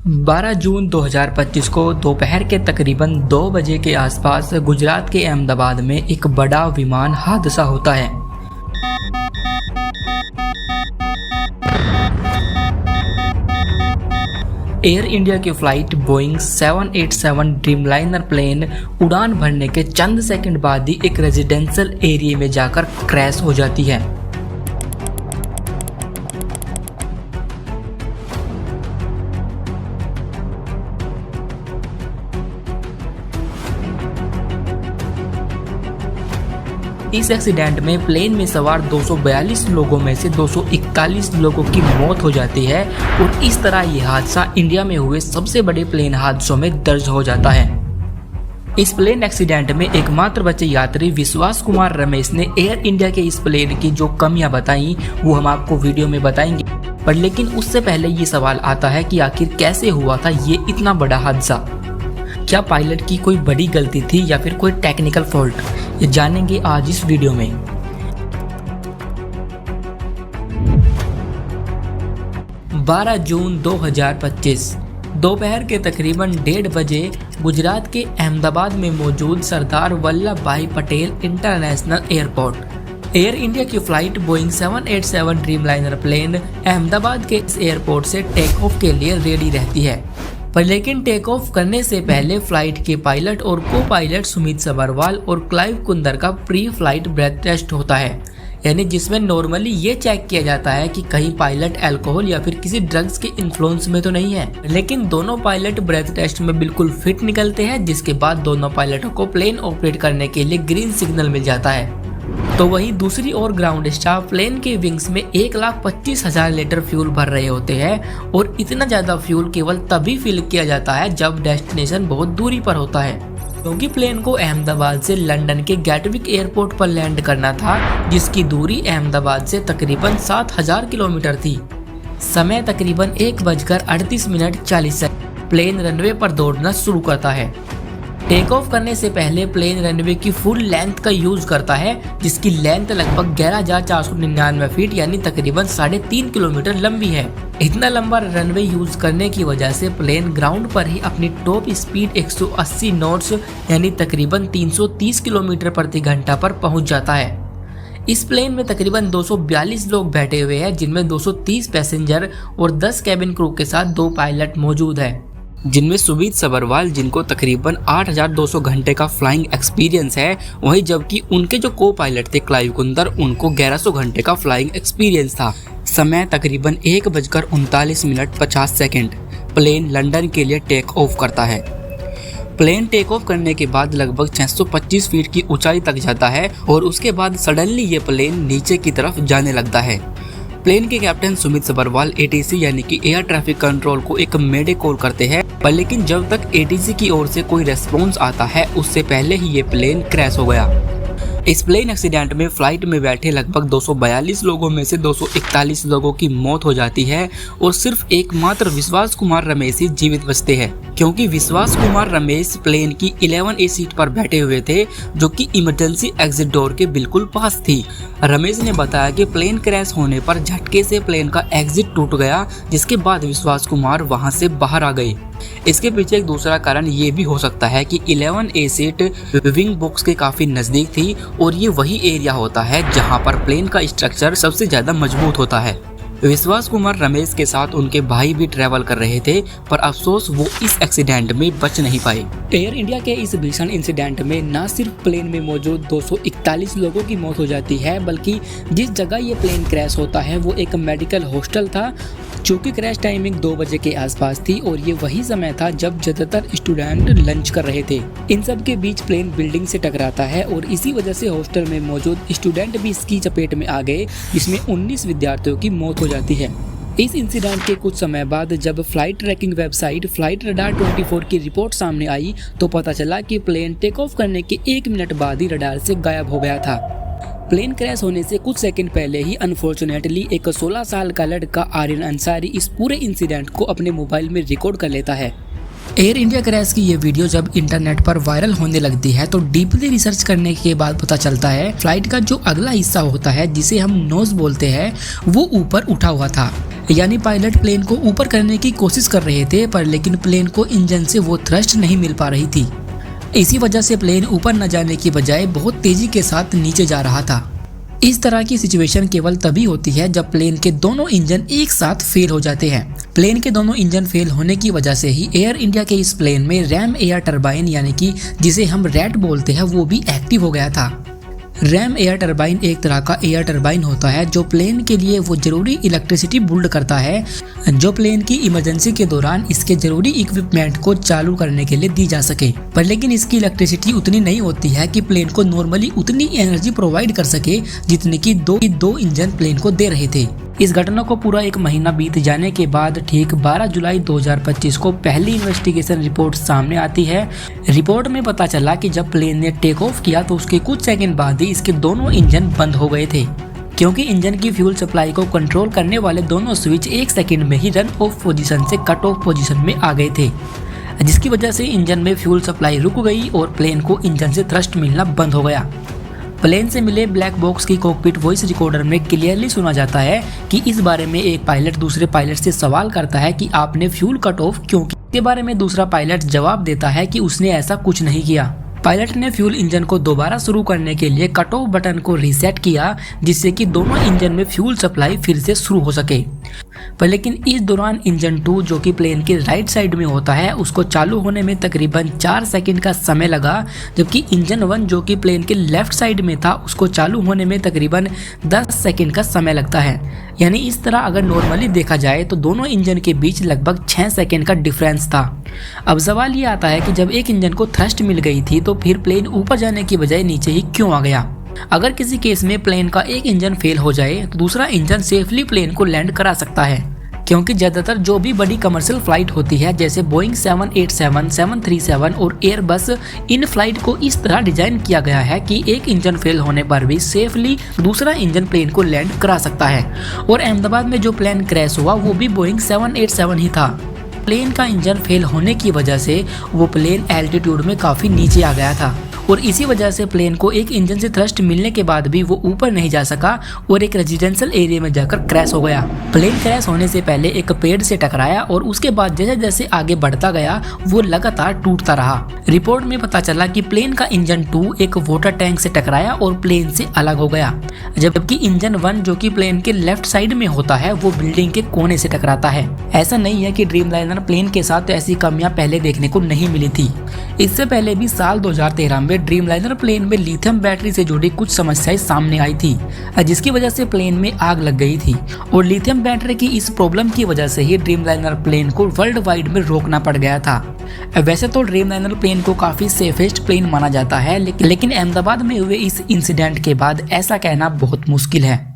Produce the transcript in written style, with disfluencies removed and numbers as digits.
12 जून 2025 को दोपहर के तकरीबन 2 बजे के आसपास गुजरात के अहमदाबाद में एक बड़ा विमान हादसा होता है। एयर इंडिया की फ्लाइट बोइंग 787 ड्रीमलाइनर प्लेन उड़ान भरने के चंद सेकंड बाद ही एक रेजिडेंशियल एरिया में जाकर क्रैश हो जाती है। इस एक्सीडेंट में प्लेन में सवार 242 लोगों में से 241 लोगों की मौत हो जाती है और इस तरह यह हादसा इंडिया में हुए सबसे बड़े प्लेन हादसों में दर्ज हो जाता है। इस प्लेन एक्सीडेंट में एकमात्र बचे यात्री विश्वास कुमार रमेश ने एयर इंडिया के इस प्लेन की जो कमियां बताई वो हम आपको वीडियो में बताएंगे, पर लेकिन उससे पहले ये सवाल आता है कि आखिर कैसे हुआ था ये इतना बड़ा हादसा। क्या पायलट की कोई बड़ी गलती थी या फिर कोई टेक्निकल फॉल्ट, ये जानेंगे आज इस वीडियो में। बारह जून 2025 दोपहर के तकरीबन 1:30 बजे गुजरात के अहमदाबाद में मौजूद Sardar Vallabh Bhai Patel international airport Air India की flight Boeing 787 Dreamliner plane Ahmedabad के इस एयरपोर्ट से टेक ऑफ के लिए रेडी रहती है, पर लेकिन टेक ऑफ करने से पहले फ्लाइट के पायलट और को पायलट सुमित सबरवाल और क्लाइव कुंदर का प्री फ्लाइट ब्रेथ टेस्ट होता है, यानी जिसमें नॉर्मली ये चेक किया जाता है कि कहीं पायलट अल्कोहल या फिर किसी ड्रग्स के इन्फ्लुएंस में तो नहीं है। लेकिन दोनों पायलट ब्रेथ टेस्ट में बिल्कुल फिट निकलते हैं, जिसके बाद दोनों पायलटों को प्लेन ऑपरेट करने के लिए ग्रीन सिग्नल मिल जाता है। तो वही दूसरी ओर ग्राउंड स्टाफ प्लेन के विंग्स में 1,25,000 लीटर फ्यूल भर रहे होते हैं और इतना ज्यादा फ्यूल केवल तभी फिल किया जाता है जब डेस्टिनेशन बहुत दूरी पर होता है, क्योंकि प्लेन को अहमदाबाद से लंदन के गैटविक एयरपोर्ट पर लैंड करना था, जिसकी दूरी अहमदाबाद से तकरीबन 7,000 किलोमीटर थी। समय तकरीबन 1:38:40। प्लेन रनवे पर दौड़ना शुरू करता है। टेक ऑफ करने से पहले प्लेन रनवे की फुल लेंथ का यूज करता है, जिसकी लेंथ लगभग 11,499 फीट यानी तकरीबन 3.5 किलोमीटर लंबी है। इतना लंबा रनवे यूज करने की वजह से प्लेन ग्राउंड पर ही अपनी टॉप स्पीड 180 नॉट्स यानी तकरीबन 330 किलोमीटर प्रति घंटा पर पहुंच जाता है। इस प्लेन में तकरीबन 242 लोग बैठे हुए हैं, जिनमें 230 पैसेंजर और 10 कैबिन क्रू के साथ 2 पायलट मौजूद है, जिनमें सुमित सबरवाल जिनको तकरीबन 8,200 घंटे का फ्लाइंग एक्सपीरियंस है, वहीं जबकि उनके जो को पायलट थे क्लाइव कुंदर उनको 1100 घंटे का फ्लाइंग एक्सपीरियंस था। समय तकरीबन 1:39:50। प्लेन लंदन के लिए टेक ऑफ करता है। प्लेन टेक ऑफ करने के बाद लगभग 625 फीट की ऊंचाई तक जाता है और उसके बाद सडनली ये प्लेन नीचे की तरफ जाने लगता है। प्लेन के कैप्टन सुमित सबरवाल ATC यानी कि एयर ट्रैफिक कंट्रोल को एक मेडे कॉल करते हैं, पर लेकिन जब तक ATC की ओर से कोई रेस्पॉन्स आता है उससे पहले ही ये प्लेन क्रैश हो गया। इस प्लेन एक्सीडेंट में फ्लाइट में बैठे लगभग 242 लोगों में से 241 लोगों की मौत हो जाती है और सिर्फ एकमात्र विश्वास कुमार रमेश ही जीवित बचते हैं, क्योंकि विश्वास कुमार रमेश प्लेन की 11A सीट पर बैठे हुए थे, जो कि इमरजेंसी एग्जिट डोर के बिल्कुल पास थी। रमेश ने बताया कि प्लेन क्रैश होने पर झटके से प्लेन का एग्जिट टूट गया, जिसके बाद विश्वास कुमार वहां से बाहर आ गए। इसके पीछे एक दूसरा कारण ये भी हो सकता है कि 11A सीट विंग बॉक्स के काफी नजदीक थी और ये वही एरिया होता है जहां पर प्लेन का स्ट्रक्चर सबसे ज्यादा मजबूत होता है। विश्वास कुमार रमेश के साथ उनके भाई भी ट्रेवल कर रहे थे, पर अफसोस वो इस एक्सीडेंट में बच नहीं पाए। एयर इंडिया के इस भीषण इंसिडेंट में न सिर्फ प्लेन में मौजूद 241 लोगों की मौत हो जाती है, बल्कि जिस जगह ये प्लेन क्रैश होता है वो एक मेडिकल हॉस्टल था, चूँकि क्रैश टाइमिंग 2 बजे के आसपास थी और ये वही समय था जब ज्यादातर स्टूडेंट लंच कर रहे थे। इन सब के बीच प्लेन बिल्डिंग से टकराता है और इसी वजह से हॉस्टल में मौजूद स्टूडेंट भी इसकी चपेट में आ गए, जिसमें 19 विद्यार्थियों की मौत हो जाती है। इस इंसिडेंट के कुछ समय बाद जब flight tracking website flight radar 24 की रिपोर्ट सामने आई तो पता चला कि प्लेन टेक ऑफ करने के 1 मिनट बाद ही रडार से गायब हो गया था। प्लेन क्रैश होने से कुछ सेकंड पहले ही अनफॉर्चुनेटली एक 16 साल का लड़का आर्यन अंसारी इस पूरे इंसिडेंट को अपने मोबाइल में रिकॉर्ड कर लेता है। एयर इंडिया क्रैश की ये वीडियो जब इंटरनेट पर वायरल होने लगती है तो डीपली रिसर्च करने के बाद पता चलता है फ्लाइट का जो अगला हिस्सा होता है जिसे हम नोज बोलते हैं वो ऊपर उठा हुआ था। यानी पायलट प्लेन को ऊपर करने की कोशिश कर रहे थे, पर लेकिन प्लेन को इंजन से वो थ्रस्ट नहीं मिल पा रही थी। इसी वजह से प्लेन ऊपर न जाने की बजाय बहुत तेजी के साथ नीचे जा रहा था। इस तरह की सिचुएशन केवल तभी होती है जब प्लेन के दोनों इंजन एक साथ फेल हो जाते हैं। प्लेन के दोनों इंजन फेल होने की वजह से ही एयर इंडिया के इस प्लेन में रैम एयर टरबाइन यानी कि जिसे हम रैट बोलते हैं वो भी एक्टिव हो गया था। रैम एयर टरबाइन एक तरह का एयर टरबाइन होता है जो प्लेन के लिए वो जरूरी इलेक्ट्रिसिटी बिल्ड करता है जो प्लेन की इमरजेंसी के दौरान इसके जरूरी इक्विपमेंट को चालू करने के लिए दी जा सके। पर लेकिन इसकी इलेक्ट्रिसिटी उतनी नहीं होती है कि प्लेन को नॉर्मली उतनी एनर्जी प्रोवाइड कर सके जितने की दो इंजन प्लेन को दे रहे थे। इस घटना को पूरा एक महीना बीत जाने के बाद ठीक 12 जुलाई 2025 को पहली इन्वेस्टिगेशन रिपोर्ट सामने आती है। रिपोर्ट में पता चला कि जब प्लेन ने टेक ऑफ किया तो उसके कुछ सेकंड बाद ही इसके दोनों इंजन बंद हो गए थे, क्योंकि इंजन की फ्यूल सप्लाई को कंट्रोल करने वाले दोनों स्विच एक सेकंड में ही रन ऑफ पोजीशन से कट ऑफ पोजीशन में आ गए थे, जिसकी वजह से इंजन में फ्यूल सप्लाई रुक गई और प्लेन को इंजन से थ्रस्ट मिलना बंद हो गया। प्लेन से मिले ब्लैक बॉक्स की कॉकपिट वॉइस रिकॉर्डर में क्लियरली सुना जाता है कि इस बारे में एक पायलट दूसरे पायलट से सवाल करता है कि आपने फ्यूल कट ऑफ क्यों किया। इसके बारे में दूसरा पायलट जवाब देता है कि उसने ऐसा कुछ नहीं किया। पायलट ने फ्यूल इंजन को दोबारा शुरू करने के लिए कट ऑफ बटन को रीसेट किया जिससे कि दोनों इंजन में फ्यूल सप्लाई फिर से शुरू हो सके। पर लेकिन इस दौरान इंजन 2 जो कि प्लेन के राइट साइड में होता है उसको चालू होने में तकरीबन 4 सेकंड का समय लगा, जबकि इंजन 1 जो कि प्लेन के लेफ्ट साइड में था उसको चालू होने में तकरीबन 10 सेकंड का समय लगता है। यानी इस तरह अगर नॉर्मली देखा जाए तो दोनों इंजन के बीच लगभग 6 सेकंड का डिफरेंस था। अब सवाल ये आता है कि जब एक इंजन को थ्रस्ट मिल गई थी तो फिर प्लेन ऊपर जाने की बजाय नीचे ही क्यों आ गया। अगर किसी केस में प्लेन का एक इंजन फेल हो जाए तो दूसरा इंजन सेफली प्लेन को लैंड करा सकता है, क्योंकि ज्यादातर जो भी बड़ी कमर्शियल फ्लाइट होती है जैसे बोइंग 787, 737 और एयरबस, इन फ्लाइट को इस तरह डिजाइन किया गया है कि एक इंजन फेल होने पर भी सेफली दूसरा इंजन प्लेन को लैंड करा सकता है। और अहमदाबाद में जो प्लेन क्रैश हुआ वो भी बोइंग 787 ही था। प्लेन का इंजन फेल होने की वजह से वो प्लेन एल्टीट्यूड में काफी नीचे आ गया था और इसी वजह से प्लेन को एक इंजन से थ्रस्ट मिलने के बाद भी वो ऊपर नहीं जा सका और एक रेजिडेंशियल एरिया में जाकर क्रैश हो गया। प्लेन क्रैश होने से पहले एक पेड़ से टकराया और उसके बाद जैसे जैसे आगे बढ़ता गया वो लगातार टूटता रहा। रिपोर्ट में पता चला कि प्लेन का इंजन 2 एक वाटर टैंक से टकराया और प्लेन से अलग हो गया, जबकि इंजन 1 जो कि प्लेन के लेफ्ट साइड में होता है वो बिल्डिंग के कोने से टकराता है। ऐसा नहीं है कि ड्रीमलाइनर प्लेन के साथ ऐसी कमियां पहले देखने को नहीं मिली थी। इससे पहले भी साल 2013 में ड्रीमलाइनर प्लेन में लिथियम बैटरी से जुड़ी कुछ समस्याएं सामने आई थी, जिसकी वजह से प्लेन में आग लग गई थी और लिथियम बैटरी की इस प्रॉब्लम की वजह से ही ड्रीमलाइनर प्लेन को वर्ल्ड वाइड में रोकना पड़ गया था। वैसे तो ड्रीमलाइनर प्लेन को काफी सेफेस्ट प्लेन माना जाता है, लेकिन अहमदाबाद में हुए इस इंसिडेंट के बाद ऐसा कहना बहुत मुश्किल है।